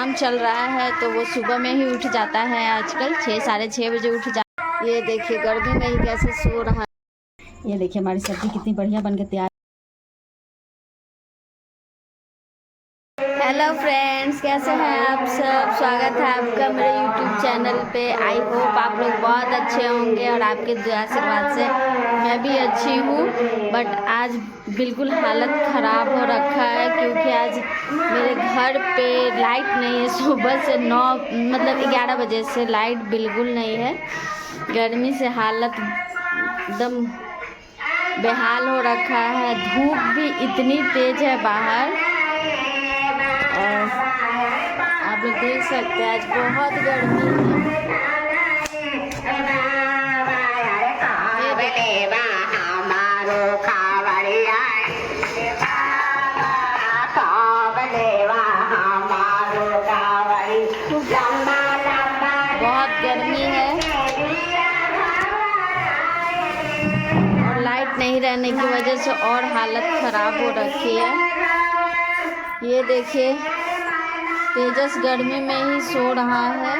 काम चल रहा है तो वो सुबह में ही उठ जाता है। आजकल 6 साढ़े 6 बजे उठ जाता। ये देखिए गर्मी में ही कैसे सो रहा है। ये देखिए हमारी सब्जी कितनी बढ़िया बन के तैयार। हेलो फ्रेंड्स, कैसे हैं आप सब। स्वागत है आपका मेरे यूट्यूब चैनल पे। आई होप आप लोग बहुत अच्छे होंगे और आपके दुआ आशीर्वाद से मैं भी अच्छी हूँ। बट आज बिल्कुल हालत ख़राब हो रखा है क्योंकि आज मेरे घर पे लाइट नहीं है। सुबह से 11 बजे से लाइट बिल्कुल नहीं है। गर्मी से हालत एकदम बेहाल हो रखा है। धूप भी इतनी तेज़ है बाहर, और आप लोग देख सकते हैं आज बहुत गर्मी है। बहुत गर्मी है और लाइट नहीं रहने की वजह से और हालत ख़राब हो रखी है। ये देखिए तेजस गर्मी में ही सो रहा है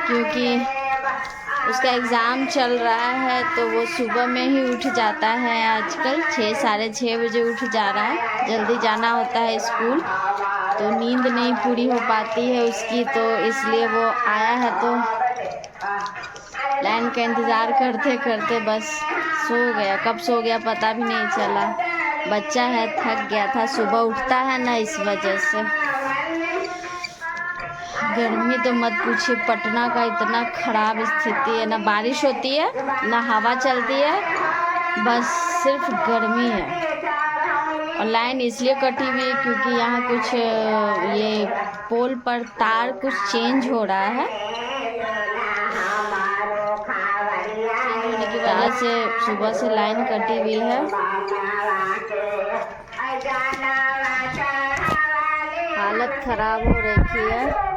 क्योंकि उसका एग्ज़ाम चल रहा है तो वो सुबह में ही उठ जाता है। आजकल 6 साढ़े 6 बजे उठ जा रहा है। जल्दी जाना होता है स्कूल, तो नींद नहीं पूरी हो पाती है उसकी, तो इसलिए वो आया है तो लाइन का इंतज़ार करते करते बस सो गया। कब सो गया पता भी नहीं चला। बच्चा है, थक गया था, सुबह उठता है ना, इस वजह से। गर्मी तो मत पूछिए, पटना का इतना ख़राब स्थिति है। ना बारिश होती है ना हवा चलती है, बस सिर्फ गर्मी है। और लाइन इसलिए कटी हुई है क्योंकि यहाँ कुछ ये पोल पर तार कुछ चेंज हो रहा है। चेंज होने की वजह से सुबह से लाइन कटी हुई है। हालत ख़राब हो रखी है।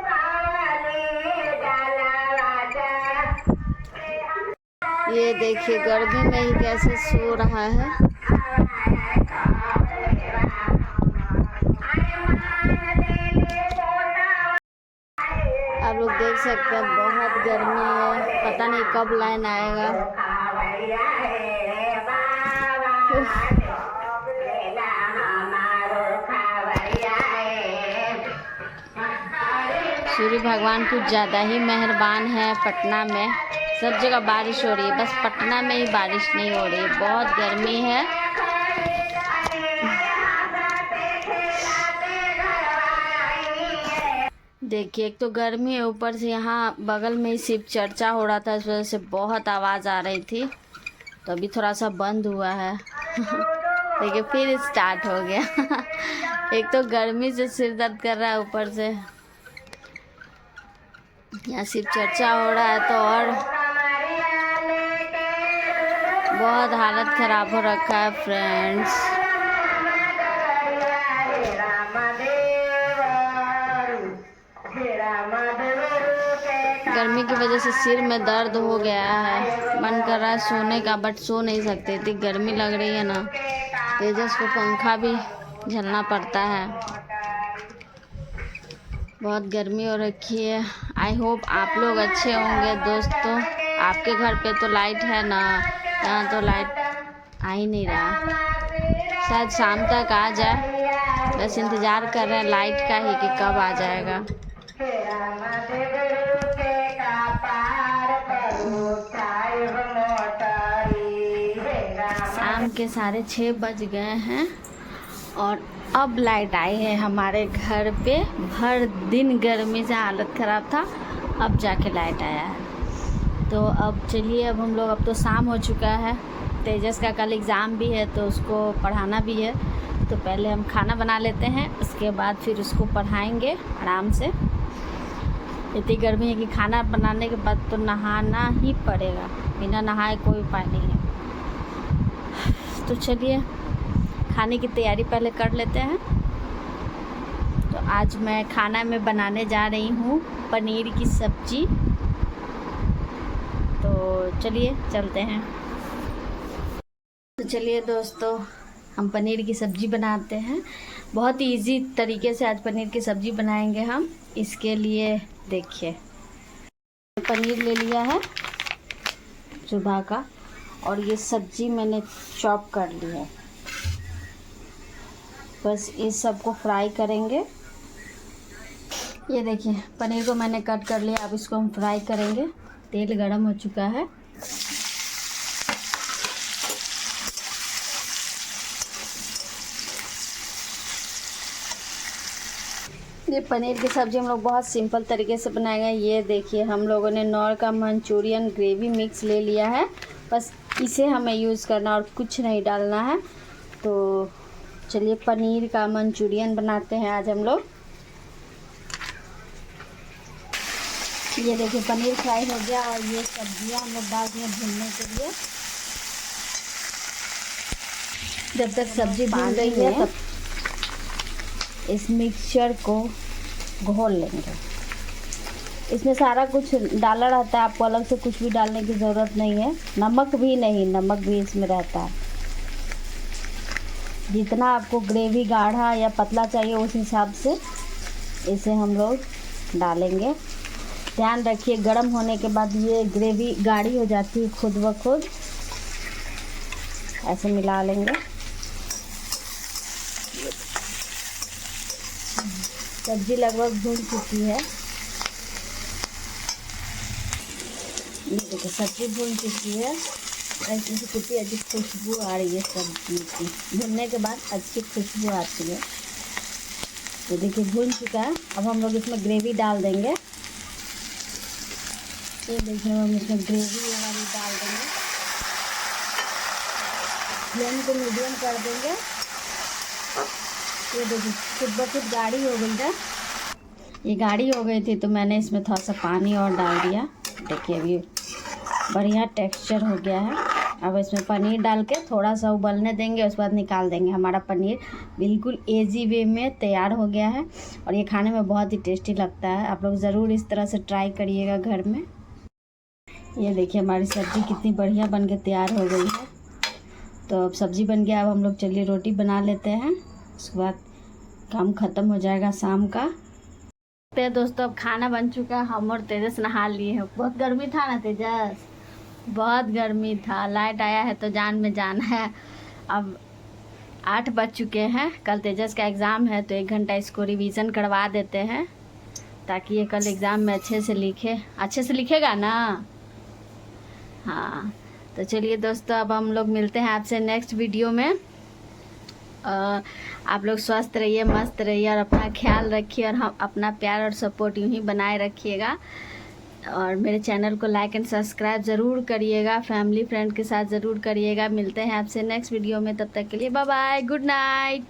ये देखिए गर्मी में ही कैसे सो रहा है। आप लोग देख सकते हैं बहुत गर्मी है, पता नहीं कब लाइन आएगा। सूर्य भगवान कुछ ज़्यादा ही मेहरबान है। पटना में सब जगह बारिश हो रही है, बस पटना में ही बारिश नहीं हो रही है। बहुत गर्मी है। देखिए एक तो गर्मी है, ऊपर से यहाँ बगल में ही शिव चर्चा हो रहा था, इस वजह से बहुत आवाज़ आ रही थी, तो अभी थोड़ा सा बंद हुआ है। देखिए फिर स्टार्ट हो गया। एक तो गर्मी से सिर दर्द कर रहा है, ऊपर से यहाँ शिव चर्चा हो रहा है तो और बहुत हालत ख़राब हो रखा है फ्रेंड्स। गर्मी की वजह से सिर में दर्द हो गया है। मन कर रहा है सोने का, बट सो नहीं सकते, इतनी गर्मी लग रही है ना। तेजस को पंखा भी झलना पड़ता है। बहुत गर्मी हो रखी है। आई होप आप लोग अच्छे होंगे दोस्तों। आपके घर पे तो लाइट है ना, यहाँ तो लाइट आ ही नहीं रहा। शायद शाम तक आ जाए, बस इंतज़ार कर रहे हैं लाइट का ही कि कब आ जाएगा। शाम के 6:30 बज गए हैं और अब लाइट आई है हमारे घर पे। भर दिन गर्मी से हालत ख़राब था, अब जाके लाइट आया है। तो अब चलिए, अब हम लोग, अब तो शाम हो चुका है। तेजस का कल एग्ज़ाम भी है तो उसको पढ़ाना भी है, तो पहले हम खाना बना लेते हैं, उसके बाद फिर उसको पढ़ाएंगे आराम से। इतनी गर्मी है कि खाना बनाने के बाद तो नहाना ही पड़ेगा, बिना नहाए कोई उपाय नहीं है। तो चलिए खाने की तैयारी पहले कर लेते हैं। तो आज मैं खाना में बनाने जा रही हूँ पनीर की सब्ज़ी। तो चलिए चलते हैं। तो चलिए दोस्तों, हम पनीर की सब्ज़ी बनाते हैं। बहुत ही इजी तरीके से आज पनीर की सब्ज़ी बनाएंगे हम। इसके लिए देखिए पनीर ले लिया है सुबह का, और ये सब्जी मैंने चॉप कर ली है। बस इस सबको फ्राई करेंगे। ये देखिए पनीर को मैंने कट कर लिया, अब इसको हम फ्राई करेंगे। तेल गरम हो चुका है। ये पनीर की सब्ज़ी हम लोग बहुत सिंपल तरीके से बनाएंगे। ये देखिए हम लोगों ने नॉर का मंचूरियन ग्रेवी मिक्स ले लिया है, बस इसे हमें यूज़ करना और कुछ नहीं डालना है। तो चलिए पनीर का मंचूरियन बनाते हैं आज हम लोग। ये देखिए पनीर फ्राई हो गया और ये सब्जियां हम लोग डाल दिए भूनने के लिए। जब तक सब्जी भून रही है तब इस मिक्सचर को घोल लेंगे। इसमें सारा कुछ डाला रहता है, आपको अलग से कुछ भी डालने की ज़रूरत नहीं है। नमक भी नहीं, नमक भी इसमें रहता है। जितना आपको ग्रेवी गाढ़ा या पतला चाहिए उस हिसाब से इसे हम लोग डालेंगे। ध्यान रखिए गर्म होने के बाद ये ग्रेवी गाढ़ी हो जाती है खुद ब खुद। ऐसे मिला लेंगे। सब्जी लगभग भून चुकी है। ये देखिए सब्जी भून चुकी है, ऐसे से कितनी अच्छी खुशबू आ रही है सब्जी की। भूनने के बाद अच्छी खुशबू आती है। तो देखिए भून चुका है। अब हम लोग इसमें ग्रेवी डाल देंगे। ये देखिए हम इसमें ग्रेवी वाली डाल देंगे। फ्लेम को मीडियम कर देंगे। ये देखिए खुद ब खुद गाढ़ी हो गई है। ये गाढ़ी हो गई थी तो मैंने इसमें थोड़ा सा पानी और डाल दिया। देखिए अभी बढ़िया टेक्सचर हो गया है। अब इसमें पनीर डाल के थोड़ा सा उबलने देंगे, उसके बाद निकाल देंगे। हमारा पनीर बिल्कुल इजी वे में तैयार हो गया है और ये खाने में बहुत ही टेस्टी लगता है। आप लोग ज़रूर इस तरह से ट्राई करिएगा घर में। ये देखिए हमारी सब्ज़ी कितनी बढ़िया बन के तैयार हो गई है। तो अब सब्ज़ी बन गया। अब हम लोग चलिए रोटी बना लेते हैं, उसके बाद काम ख़त्म हो जाएगा शाम का। तो दोस्तों अब खाना बन चुका है। हम और तेजस नहा लिए हैं। बहुत गर्मी था ना तेजस, बहुत गर्मी था। लाइट आया है तो जान में जान है। अब 8 बज चुके हैं। कल तेजस का एग्ज़ाम है तो 1 घंटा इसको रिवीज़न करवा देते हैं ताकि ये कल एग्ज़ाम में अच्छे से लिखे। अच्छे से लिखेगा ना? हाँ तो चलिए दोस्तों अब हम लोग मिलते हैं आपसे नेक्स्ट वीडियो में। आप लोग स्वस्थ रहिए, मस्त रहिए और अपना ख्याल रखिए और हम अपना प्यार और सपोर्ट यूँ ही बनाए रखिएगा। और मेरे चैनल को लाइक एंड सब्सक्राइब ज़रूर करिएगा। फैमिली फ्रेंड के साथ ज़रूर करिएगा। मिलते हैं आपसे नेक्स्ट वीडियो में। तब तक के लिए बाय बाय, गुड नाइट।